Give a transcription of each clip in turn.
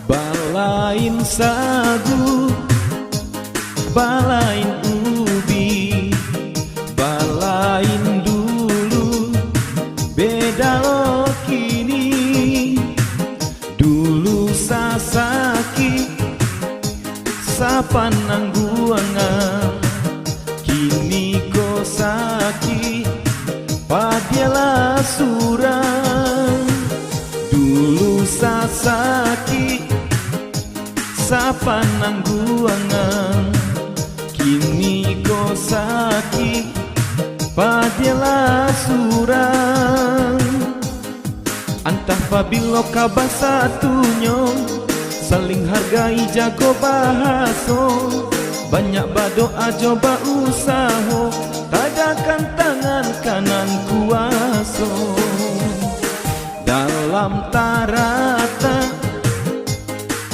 Balain sagu, balain ubi, balain dulu, beda lo kini. Dulu sasaki, sapanang buangan, kini kosaki, padialah surang. Dulu sasaki, sapanang buangan, kini kosaki, padialah surang. Antah pabilo kabah satunya, saling hargai jago bahaso. Banyak berdoa coba usaha, tadakan tangan kanan kuaso. Dalam tarata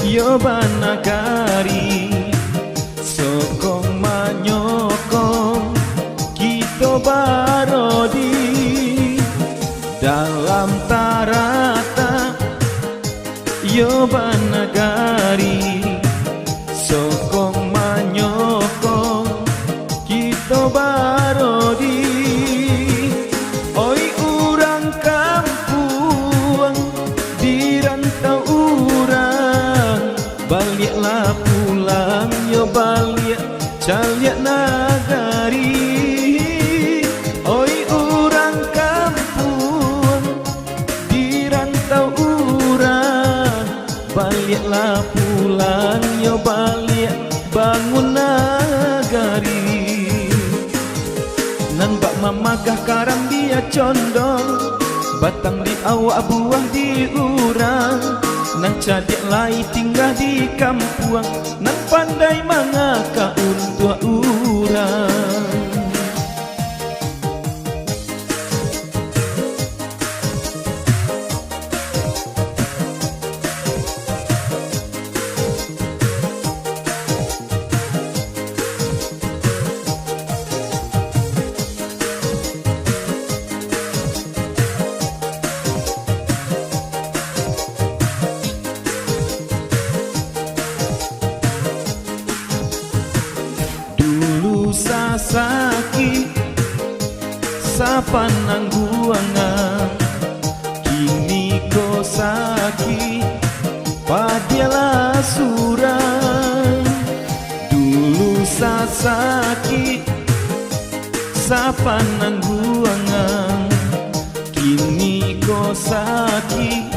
yoba nagari, sokong manyokong kita barodi. Dalam tarata yoba nagari, sokong manyokong kita barodi. Oi urang kampung di rantau urang, baliklah pulang yo balik caliak nagari. Oi urang kampung di rantau urang, baliklah pulang yo balik bangun nagari. Nan bak mamagah karang dia condong, batang di awak buah di urang. Nan cadik lai tinggal di kampung, nan pandai mangaka untuk urang. Sasaki, sapanang buangan, kini kosaki, padialah surang. Dulu sasaki, sapanang buangan, kini kosaki,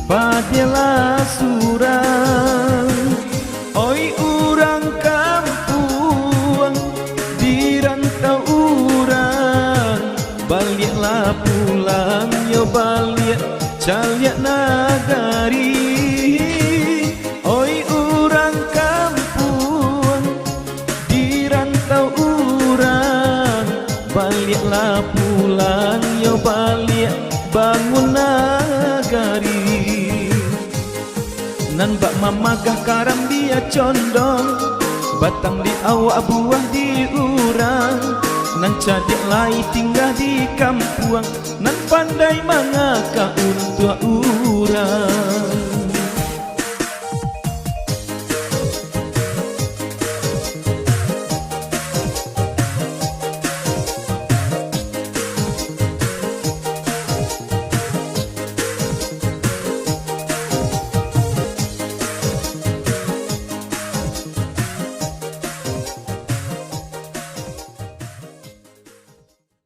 padialah surang. Oi urang kampung di rantau urang, baliklah pulang yo balik caliak nagari. Oi urang kampung di rantau urang, baliklah pulang yo balik bangun nagari. Nan bak mamagah karang dia condong, batang di awak buah di urang. Nan cadik lai tinggal di kampung, nan pandai mangaka untuk urang.